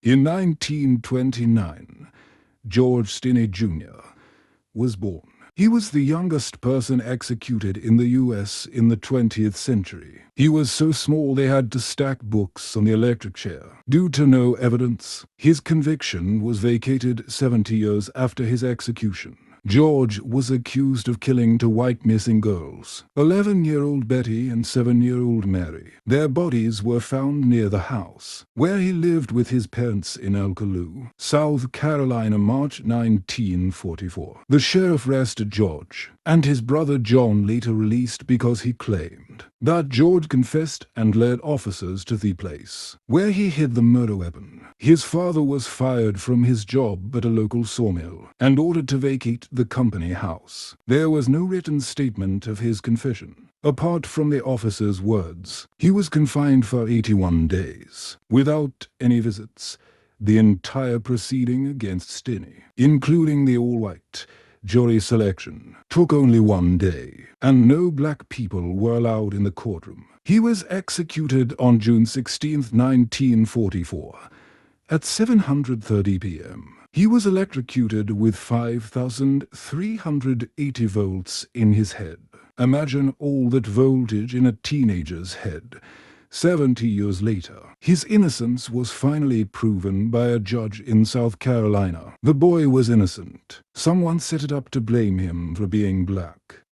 In 1929, George Stinney Jr. was born. He was the youngest person executed in the U.S. in the 20th century. He was so small they had to stack books on the electric chair. Due to no evidence, his conviction was vacated 70 years after his execution. George was accused of killing two white missing girls, 11-year-old Betty and 7-year-old Mary. Their bodies were found near the house where he lived with his parents in Elkaloo, South Carolina, March 1944. The sheriff arrested George, and his brother John later released because he claimed that George confessed and led officers to the place where he hid the murder weapon. His father was fired from his job at a local sawmill and ordered to vacate the company house. There was no written statement of his confession. Apart from the officer's words, he was confined for 81 days, without any visits. The entire proceeding against Stinney, including the all-white jury selection, took only 1 day, and no black people were allowed in the courtroom. He was executed on June 16, 1944, at 7:30 p.m. He was electrocuted with 5,380 volts in his head. Imagine all that voltage in a teenager's head. 70 years later, his innocence was finally proven by a judge in South Carolina. The boy was innocent. Someone set it up to blame him for being black.